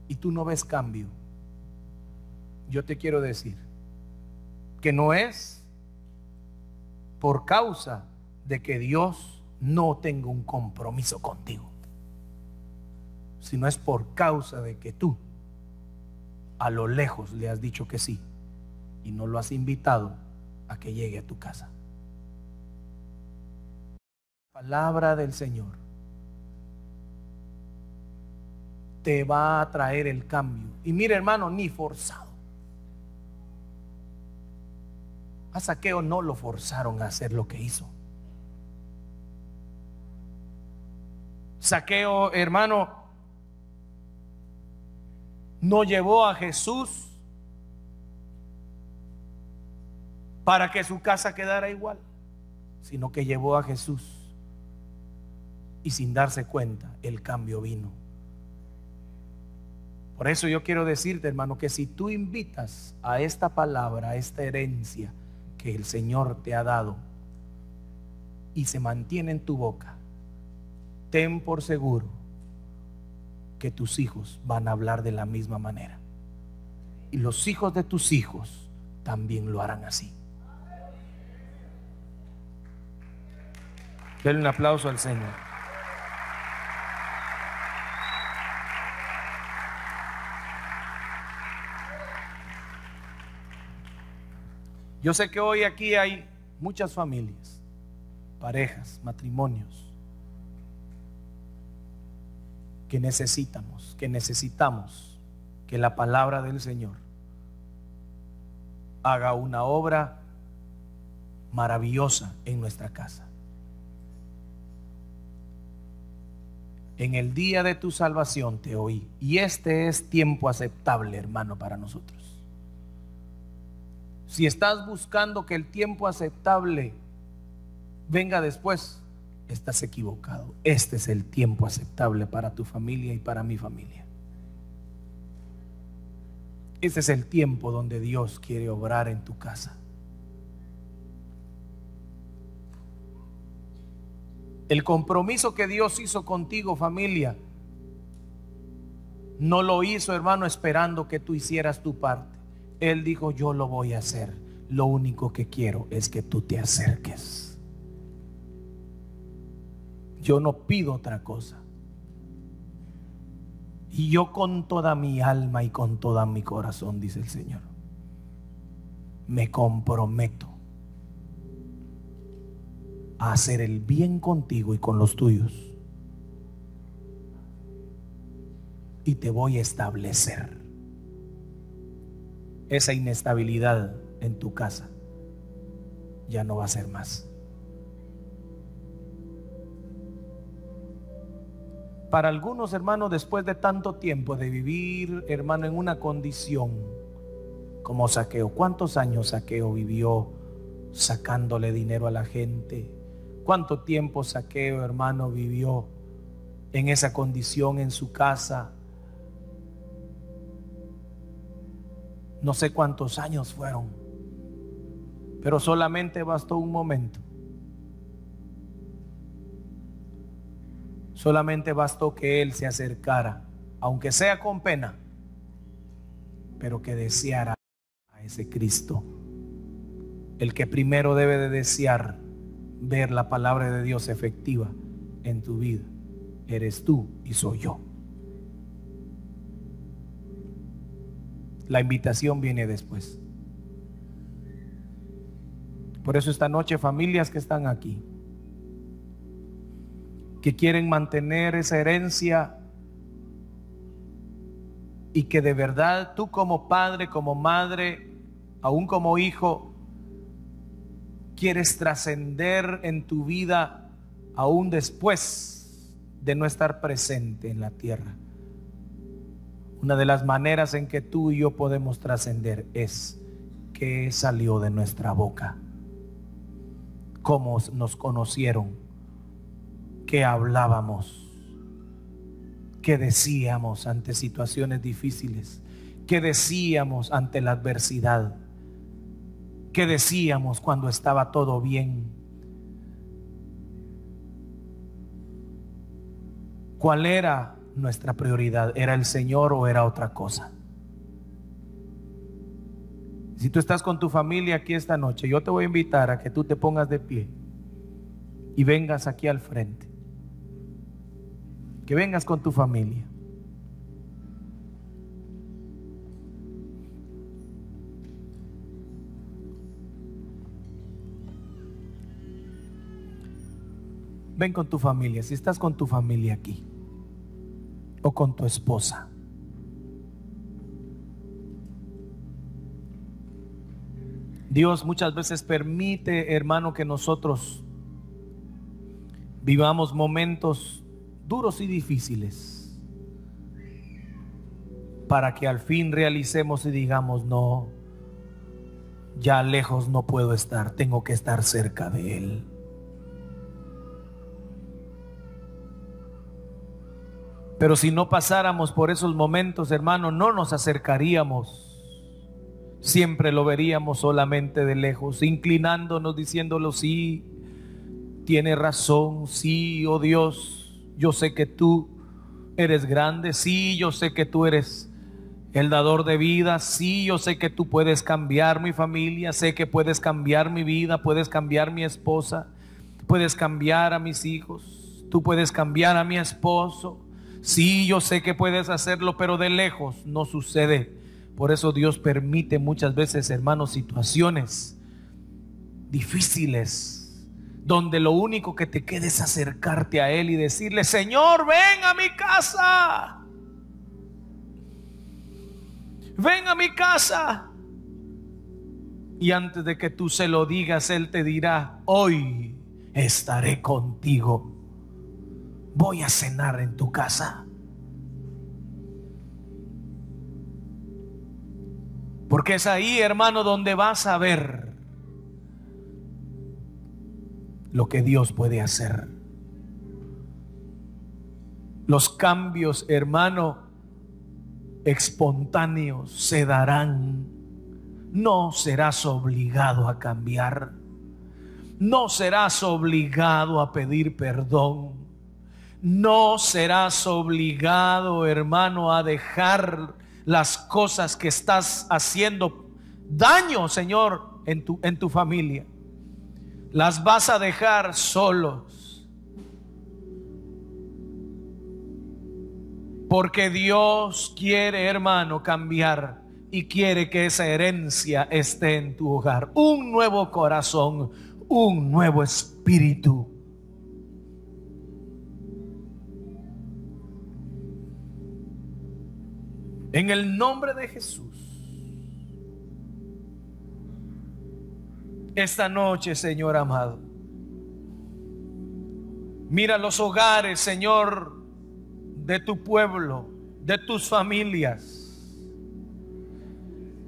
y tú no ves cambio, yo te quiero decir que no es por causa de que Dios no tenga un compromiso contigo, sino es por causa de que tú a lo lejos le has dicho que sí y no lo has invitado a que llegue a tu casa. Palabra del Señor te va a traer el cambio. Y mire, hermano, ni forzado. A Zaqueo no lo forzaron a hacer lo que hizo. Zaqueo, hermano, no llevó a Jesús para que su casa quedara igual, sino que llevó a Jesús. Y sin darse cuenta, el cambio vino. Por eso yo quiero decirte, hermano, que si tú invitas a esta palabra, a esta herencia que el Señor te ha dado y se mantiene en tu boca, ten por seguro que tus hijos van a hablar de la misma manera. Y los hijos de tus hijos también lo harán así. Denle un aplauso al Señor. Yo sé que hoy aquí hay muchas familias, parejas, matrimonios, que necesitamos que la palabra del Señor haga una obra maravillosa en nuestra casa. En el día de tu salvación te oí, y este es tiempo aceptable, hermano, para nosotros. Si estás buscando que el tiempo aceptable venga después, estás equivocado. Este es el tiempo aceptable para tu familia y para mi familia. Este es el tiempo donde Dios quiere obrar en tu casa. El compromiso que Dios hizo contigo, familia, no lo hizo, hermano, esperando que tú hicieras tu parte. Él dijo: yo lo voy a hacer. Lo único que quiero es que tú te acerques. Yo no pido otra cosa. Y yo con toda mi alma y con toda mi corazón, dice el Señor, me comprometo a hacer el bien contigo y con los tuyos. Y te voy a establecer. Esa inestabilidad en tu casa ya no va a ser más. Para algunos, hermanos, después de tanto tiempo de vivir, hermano, en una condición como Zaqueo, ¿cuántos años Zaqueo vivió sacándole dinero a la gente? ¿Cuánto tiempo Zaqueo, hermano, vivió en esa condición en su casa? No sé cuántos años fueron, pero solamente bastó un momento. Solamente bastó que él se acercara, aunque sea con pena, pero que deseara a ese Cristo. El que primero debe de desear ver la palabra de Dios efectiva en tu vida eres tú y soy yo. La invitación viene después. Por eso esta noche, familias que están aquí, que quieren mantener esa herencia y que de verdad tú como padre, como madre, aún como hijo, quieres trascender en tu vida aún después de no estar presente en la tierra. Una de las maneras en que tú y yo podemos trascender es qué salió de nuestra boca, cómo nos conocieron, qué hablábamos, qué decíamos ante situaciones difíciles, qué decíamos ante la adversidad, qué decíamos cuando estaba todo bien. ¿Cuál era nuestra prioridad? ¿Era el Señor o era otra cosa? Si tú estás con tu familia aquí esta noche, yo te voy a invitar a que tú te pongas de pie y vengas aquí al frente. Que vengas con tu familia. Ven con tu familia, si estás con tu familia aquí, o con tu esposa. Dios muchas veces permite, hermano, que nosotros vivamos momentos duros y difíciles para que al fin realicemos y digamos: no, ya lejos no puedo estar, tengo que estar cerca de Él. Pero si no pasáramos por esos momentos, hermano, no nos acercaríamos. Siempre lo veríamos solamente de lejos, inclinándonos, diciéndolo: sí, tiene razón, sí, oh Dios, yo sé que tú eres grande, sí, yo sé que tú eres el dador de vida, sí, yo sé que tú puedes cambiar mi familia, sé que puedes cambiar mi vida, puedes cambiar mi esposa, puedes cambiar a mis hijos, tú puedes cambiar a mi esposo. Sí, yo sé que puedes hacerlo, pero de lejos no sucede. Por eso Dios permite muchas veces, hermanos, situaciones difíciles, donde lo único que te queda es acercarte a Él y decirle: Señor, ven a mi casa. Ven a mi casa. Y antes de que tú se lo digas, Él te dirá: hoy estaré contigo. Voy a cenar en tu casa. Porque es ahí, hermano, donde vas a ver lo que Dios puede hacer. Los cambios, hermano, espontáneos se darán. No serás obligado a cambiar. No serás obligado a pedir perdón. No serás obligado, hermano, a dejar las cosas que estás haciendo daño, Señor, en tu familia. Las vas a dejar solos. Porque Dios quiere, hermano, cambiar y quiere que esa herencia esté en tu hogar. Un nuevo corazón, un nuevo espíritu. En el nombre de Jesús, esta noche, Señor amado, mira los hogares, Señor, de tu pueblo, de tus familias,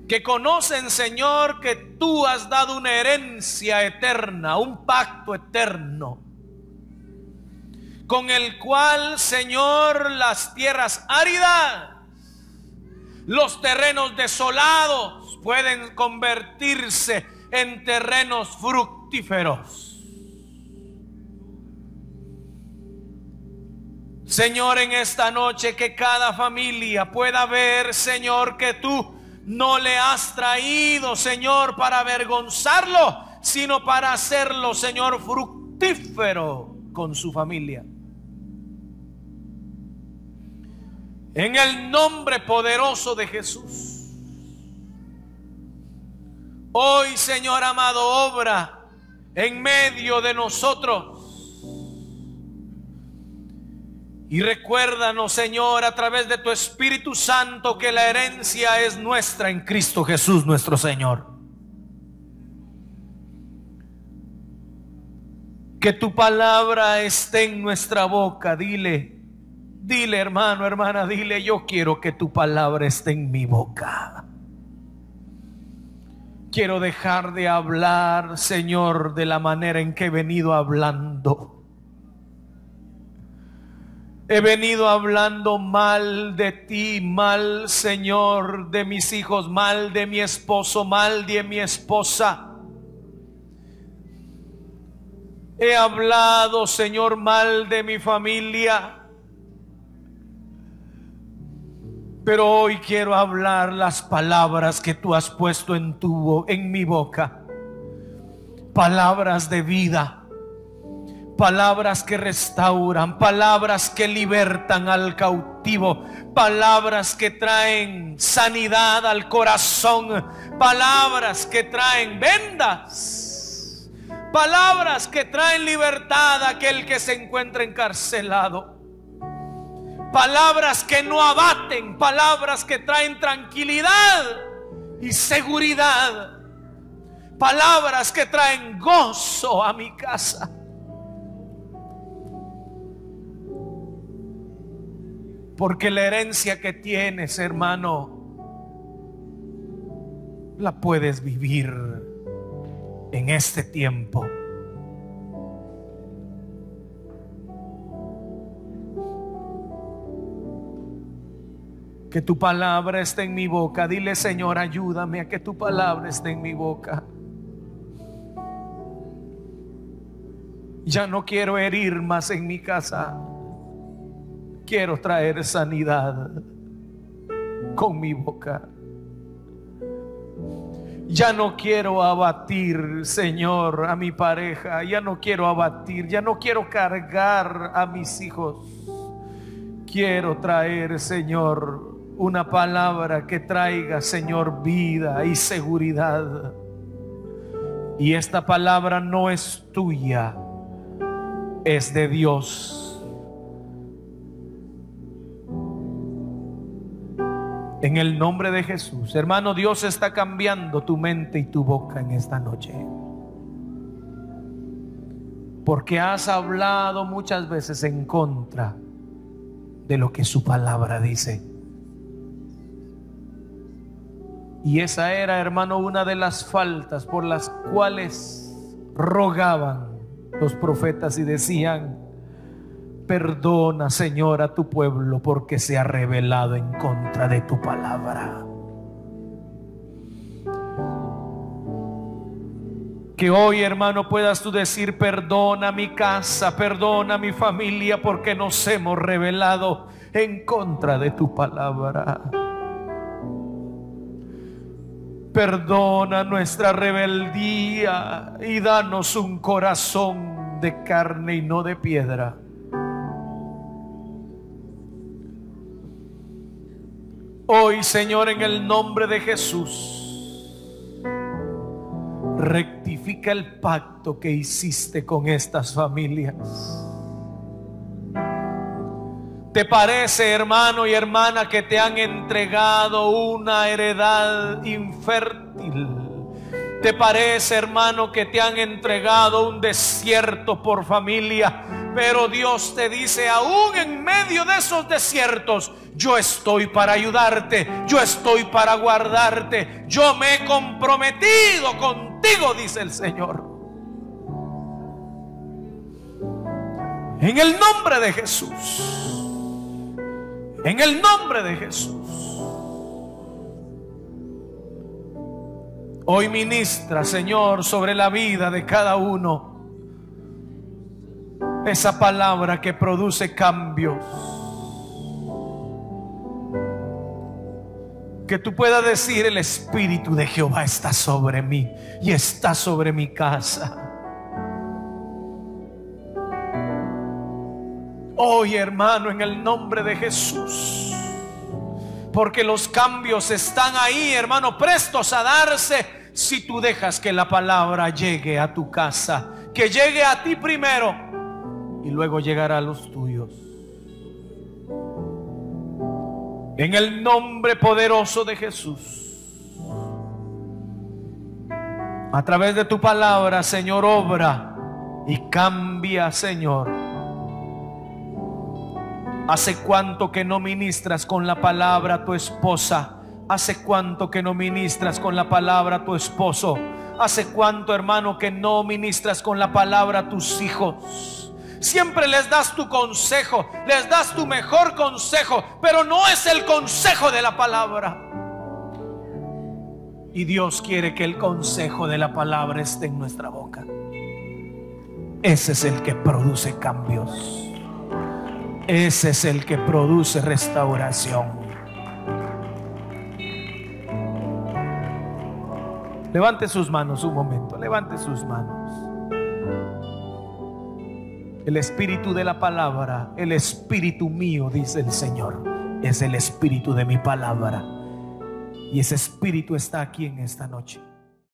que conocen, Señor, que tú has dado una herencia eterna, un pacto eterno, con el cual, Señor, las tierras áridas, los terrenos desolados pueden convertirse en terrenos fructíferos. Señor, en esta noche que cada familia pueda ver, Señor, que tú no le has traído, Señor, para avergonzarlo, sino para hacerlo, Señor, fructífero con su familia. En el nombre poderoso de Jesús. Hoy, Señor amado, obra en medio de nosotros. Y recuérdanos, Señor, a través de tu Espíritu Santo, que la herencia es nuestra en Cristo Jesús, nuestro Señor. Que tu palabra esté en nuestra boca. Dile, dile, hermano, hermana, dile: yo quiero que tu palabra esté en mi boca. Quiero dejar de hablar, Señor, de la manera en que he venido hablando. He venido hablando mal de ti, mal, Señor, de mis hijos, mal de mi esposo, mal de mi esposa. He hablado, Señor, mal de mi familia. Pero hoy quiero hablar las palabras que tú has puesto en mi boca. Palabras de vida, palabras que restauran, palabras que libertan al cautivo, palabras que traen sanidad al corazón, palabras que traen vendas, palabras que traen libertad a aquel que se encuentra encarcelado. Palabras que no abaten, palabras que traen tranquilidad y seguridad. Palabras que traen gozo a mi casa. Porque la herencia que tienes, hermano, la puedes vivir en este tiempo. Que tu palabra esté en mi boca. Dile: Señor, ayúdame a que tu palabra esté en mi boca. Ya no quiero herir más en mi casa. Quiero traer sanidad con mi boca. Ya no quiero abatir, Señor, a mi pareja. Ya no quiero abatir, ya no quiero cargar a mis hijos. Quiero traer, Señor, una palabra que traiga, Señor, vida y seguridad. Y esta palabra no es tuya, es de Dios. En el nombre de Jesús, hermano, Dios está cambiando tu mente y tu boca en esta noche. Porque has hablado muchas veces en contra de lo que su palabra dice. Y esa era, hermano, una de las faltas por las cuales rogaban los profetas y decían: perdona, Señor, a tu pueblo porque se ha rebelado en contra de tu palabra. Que hoy, hermano, puedas tú decir: perdona mi casa, perdona mi familia porque nos hemos rebelado en contra de tu palabra. Perdona nuestra rebeldía y danos un corazón de carne y no de piedra. Hoy, Señor, en el nombre de Jesús, rectifica el pacto que hiciste con estas familias. ¿Te parece, hermano y hermana, que te han entregado una heredad infértil? ¿Te parece, hermano, que te han entregado un desierto por familia? Pero Dios te dice: aún en medio de esos desiertos, yo estoy para ayudarte, yo estoy para guardarte, yo me he comprometido contigo, dice el Señor. En el nombre de Jesús. En el nombre de Jesús. Hoy ministra, Señor, sobre la vida de cada uno esa palabra que produce cambios. Que tú puedas decir: el Espíritu de Jehová está sobre mí y está sobre mi casa. Hoy, hermano, en el nombre de Jesús, porque los cambios están ahí, hermano, prestos a darse si tú dejas que la palabra llegue a tu casa, que llegue a ti primero y luego llegará a los tuyos. En el nombre poderoso de Jesús, a través de tu palabra, Señor, obra y cambia, Señor. ¿Hace cuánto que no ministras con la palabra a tu esposa? ¿Hace cuánto que no ministras con la palabra a tu esposo? ¿Hace cuánto, hermano, que no ministras con la palabra a tus hijos? Siempre les das tu consejo, les das tu mejor consejo, pero no es el consejo de la palabra. Y Dios quiere que el consejo de la palabra esté en nuestra boca. Ese es el que produce cambios. Ese es el que produce restauración. Levante sus manos un momento, levante sus manos. El espíritu de la palabra, el espíritu mío, dice el Señor, es el espíritu de mi palabra. Y ese espíritu está aquí en esta noche.